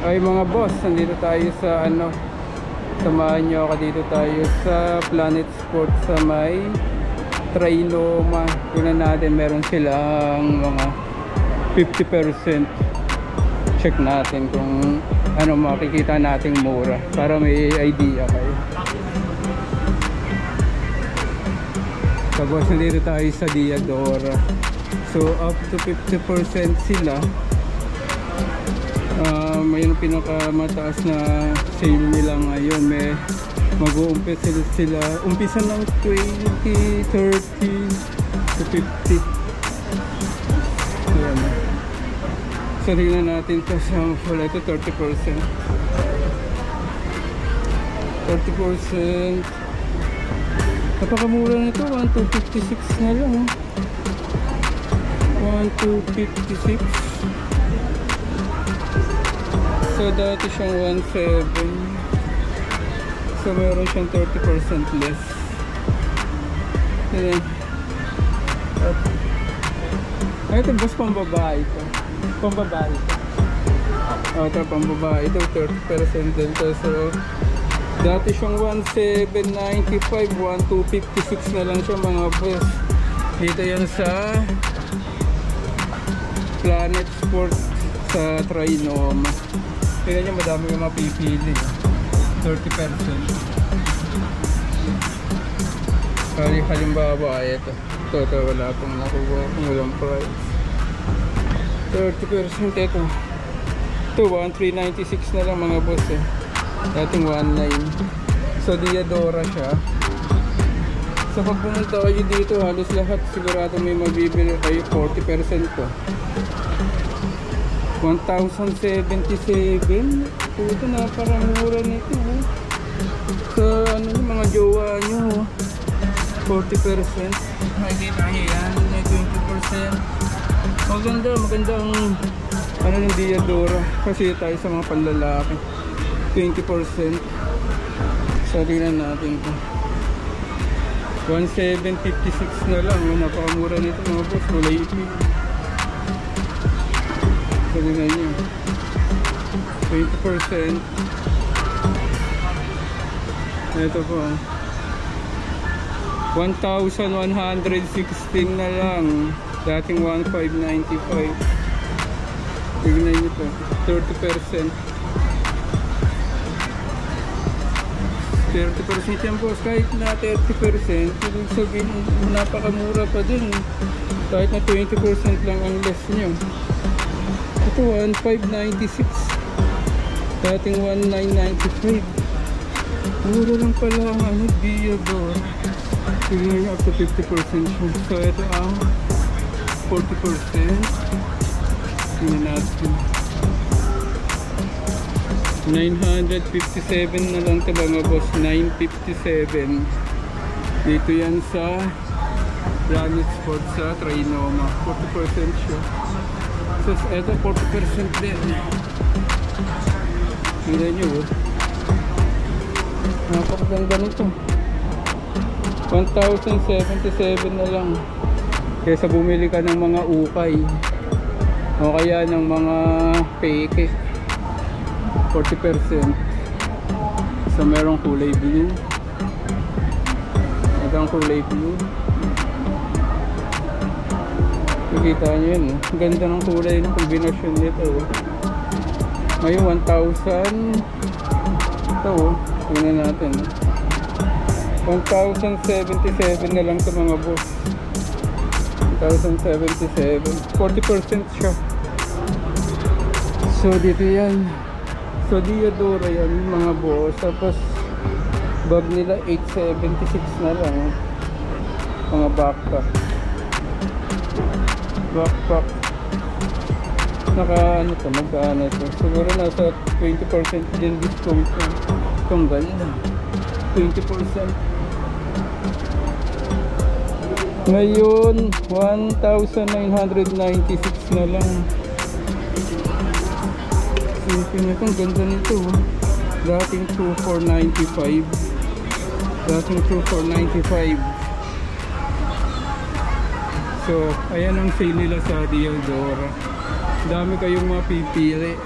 Ay mga boss, nandito tayo sa ano, samahan nyo ako, dito tayo sa Planet Sports sa may Trinoma. Tingnan natin, meron silang mga 50%. Check natin kung ano makikita nating mura para may idea kayo. So boss, nandito tayo sa Diadora. So up to 50% sila. Mayroon pinakamataas na sale nila ngayon. May mag-uumpisa sila umpisa ng 20, 30 to 50. Ayan. So tingnan natin ito sa wala ito 30%. 30%. Napakamura nito, 1,256 na lang. 1,256. So dati siyang 1,700. So meron siyang 30% less. Ayan. Ay, ito boss, pambabae ito. Pambabae ito. Ito pambabae ito, 30% din ito. So dati siyang 1,795, 1,256 na lang siya mga boss. Dito yan sa Planet Sports sa Trinoma. Tingnan nyo, madami yung mapipili. 30%. Halimbawa, ito. Ito, wala pong nakuha. Walang price. 30% ito. Ito, 1,396 na lang mga boss eh. Dating 1,900. So, Diadora siya. So, pag pumunta kayo dito, halos lahat sigurado may mabibili kayo. 40% to. 1,077. Ito, napakamura nito. So, ano yung mga jowa nyo? 40%. Makikita nyo yan. 20%. Magandang ano yung Diadora. Kasi tayo sa mga panlalaki. 20%. So, tingnan natin ito. 1,756 na lang. Napakamura nito mga boss. Kulay itim. So, tingnan nyo. 20%. Ito po. 1,116 na lang. Dating 1,595. Tingnan nyo ito. 30%. 30% yan boss. Kahit na 30%, ibig sabihin napakamura pa din. Kahit na 20% lang ang less nyo. Ito 1,596. Dating 1,995. Mura lang pala ang ano, Diadora. Tignan nyo up to 50% siya. So ito ang 40%. Tignan natin. 957 na lang ito mga boss. 957. Dito yan sa Planet Sports sa Trinoma. 40% siya. So ito 40% din. Tignan nyo oh. Napakaganda nito. 1,077 na lang. Kesa bumili ka ng mga ukay o kaya ng mga peke. 40%. So merong kulay blue. Ito ang kulay blue. Nakita nyo yun. Ang ganda ng kulay ng kombinasyon nito. Ngayon 1,000. Ito oh. Tingnan natin. 1,077 na lang ito mga boss. 1,077. 40% siya. So dito yan. So Diadora yan mga boss. Tapos bag nila 876 na lang. Mga backpack. Backpack. Naka ano to, magkano ito? Siguro nasa 20% din discount yan. Itong ganda. 20%. Ngayon 1,996 na lang. Simple na itong ganda nito. Dating 2,495. Dating 2,495. So ayan ang sale nila sa Diadora. Dami kayong mapipili.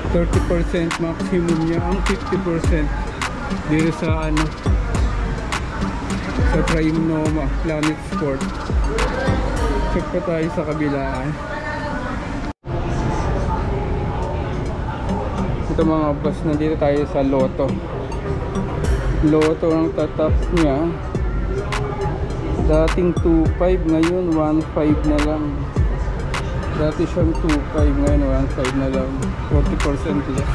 30% maximum niya. Ang 50% dito sa ano, sa Prime Noma Planet Sport. Check pa tayo sa kabila. Ito mga boss, nandito tayo sa Lotto. Lotto ang tatak niya dating 2.5, ngayon 1.5 na lang. Dati siyang 2.5, ngayon 1.5 na lang. 40% less.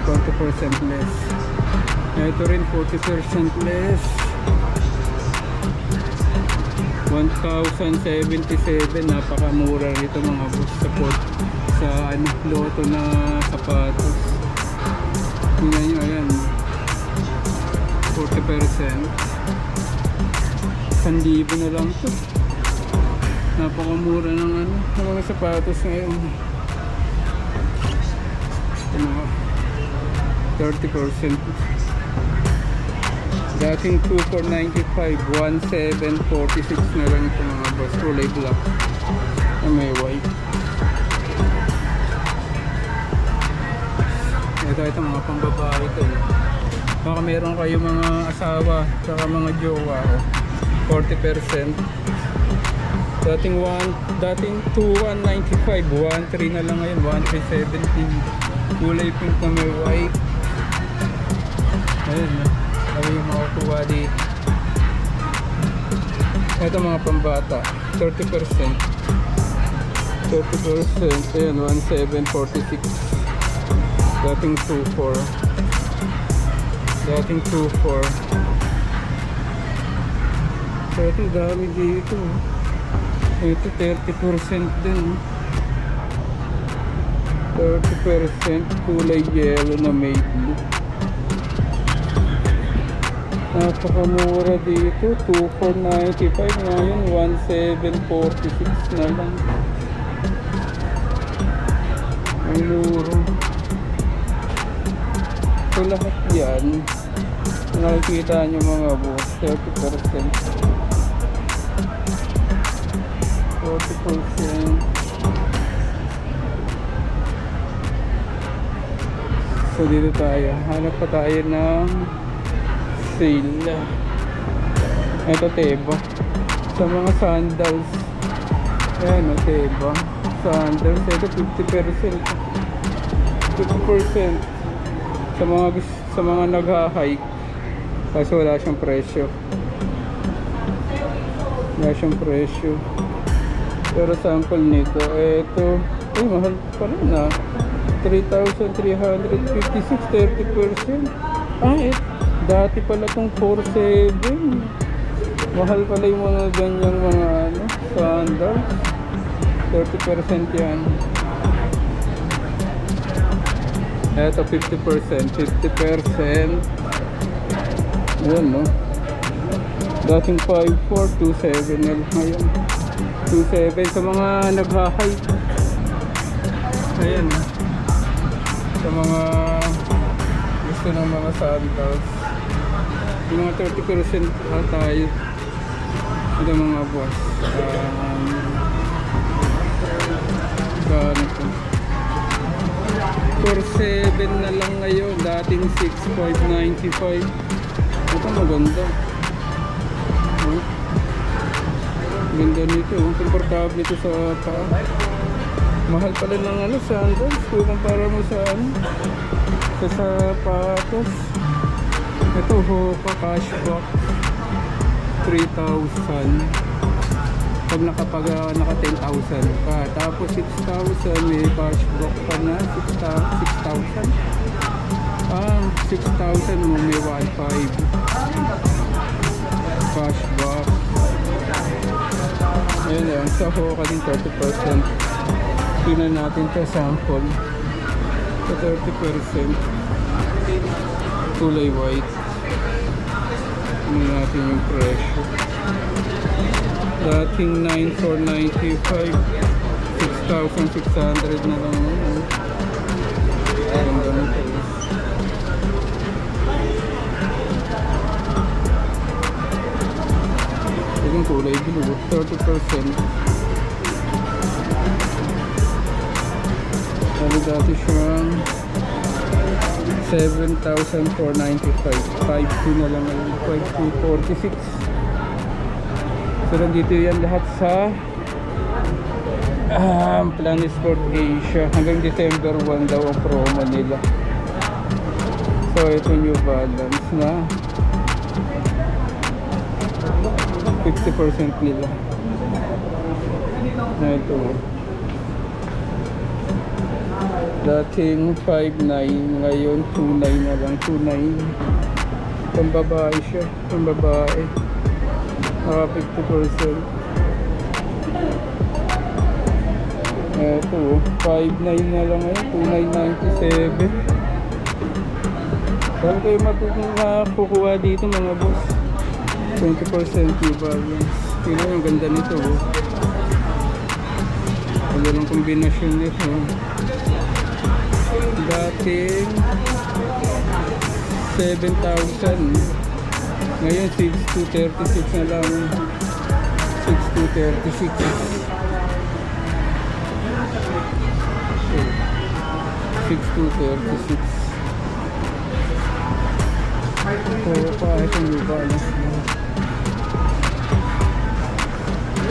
40% less. Ito rin 40% less. 1,077. Napakamura rito mga boss sa ano, Lotto na sapatos. Tingnan nyo, ayan, 40%. 1,000 na lang to. Napakamura ng ano, ng mga sapatos ngayon. Ito mga 30%. Dating 2,495, 1,746 na lang ito mga boss. Kulay black na may white. Ito mga pambabae ito. Baka meron kayo mga asawa saka mga jowa, 40%. Dating 2,195, 1,3 na lang ngayon, 1,370. Kulay pink na may white. Ayun na, kami yung makukuha dito. Ito mga pambata, 30%. 30%, ayan, 1,746. Dating 2,4. Dating 2,4. Ito dami dito. Ito 30% din. 30% kulay yellow na may blue. Napakamura dito. 2,495, ngayon 1,746 na lang. Ang luro. So lahat yan, nakikita nyo mga boss, 30%. 40%. So dito tayo, hanap pa tayo ng sale. Ito Teba, sa mga sandals. Ayan o, Teba sandals, ito 50%. 50% sa mga nagha-hike, kasi wala siyang presyo. Wala siyang presyo. Pero sample nito, eto, ay mahal pala na, 3,356, 30%. Dati pala itong 4,700. Mahal pala yung mga ganyang mga ano, sandals. 30% yan. Eto 50%. 50%. Ayan no, dating 5,400, 2,700 na ngayon 2,700 sa mga nagha-hike. Ayan, sa mga gusto ng mga sandals, yung mga 30% tayo. Ito mga boss, ganito 4,700 na lang ngayon, dating 6,595. Ito maganda. Ganda nito, komportable ito sa paa. Mahal pala ng ano, sandals kung kumpara mo sa ano, sa sapatos. Ito Hoka cashback 3,000 pag naka 10,000 ka, tapos 6,000 may cashback pa na 6,000. 6,000 mo may 1,500 cashback. Ayan lang, sa Hoka din 30%. Tingnan natin ito sample. Sa 30% kulay white. Tingnan natin yung presyo. Dating 9,495, 6,600 na lang. Ganda nito. Yung kulay blue, 30%. Ano Dati siyang 7,495. 5,2 na lang ngayon. 5,246. So nandito yan lahat sa Planet Sport Asia. Hanggang December 1 daw ang promo nila. So ito New Balance na 50% nila. Na ito. Dating 5,900, ngayon 2,900 na lang. 2,900. Pambabae siya. Pambabae. Naka 50%. Ito, 5,900 na lang ngayon. 2,997. Saan kayo makukuha dito mga boss? 20% New Balance. Tingnan yung ganda nito. Wala ng kombinasyon nito. Dating 7,000. Ngayon 6,236 na lang. 6,236. 6,236. So kahit ang New Balance mo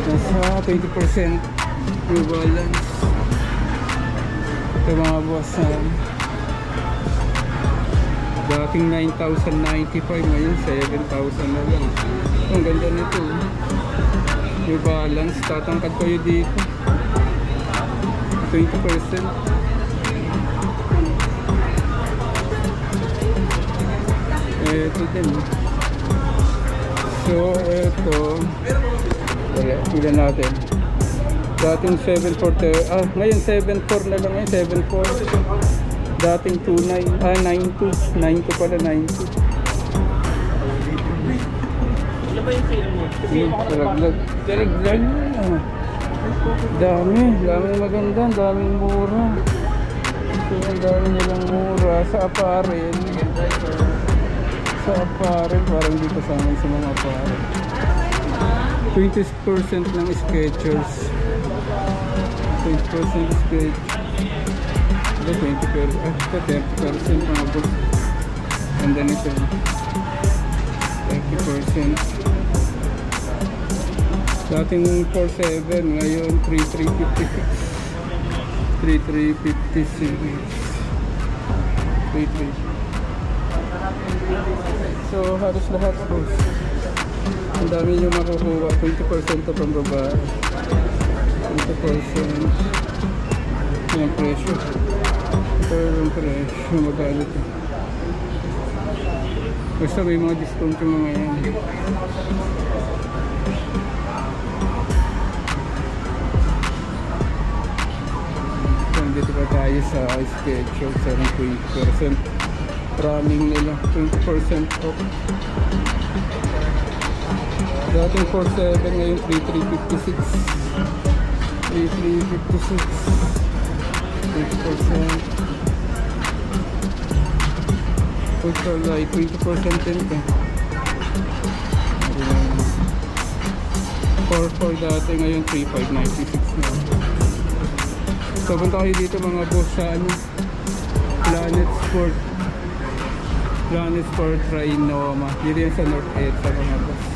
nasa 20% New Balance. Ito mga boss, dating 9,095, ngayon 7,000 na lang. Ang ganda nito. New Balance, tatangkad kayo dito. 20%. Ito din. So ito, tignan natin. Dating 7,400, ngayon 7,400 na lang ngayon. 7,400. Dating 2,900, 9,200. 9,200 pala, 9,200. Ano ba yung sale mo? Talaglag. Daming maganda, daming mura. So ang dami nilang mura sa apparel. Sa apparel, parang di kasama sa mga apparel. 20% ng Skechers. 20% Skechers. 20%. Ito 30% mga boss. Ganda nito. 30%. Dating 4,700, ngayon 3,356. 3,356. 3,356. So halos lahat boss. Ang dami nyo makukuha. 20% to pang babae. 20%. Yung presyo. Ito yung presyo. Magkano ito. Basta may mga discount yung mga yan. So dito pa tayo sa Skechers. 20%. Running nila. 20% off. Dating 4,700, ngayon 3,356. 3,356. 20%. Ultralight, 20% din ito. 4,400 dati, ngayon 3,596 na. So punta kayo dito mga boss sa Planet Sport. Planet Sport Trinoma. Dito yan sa North Edsa mga boss.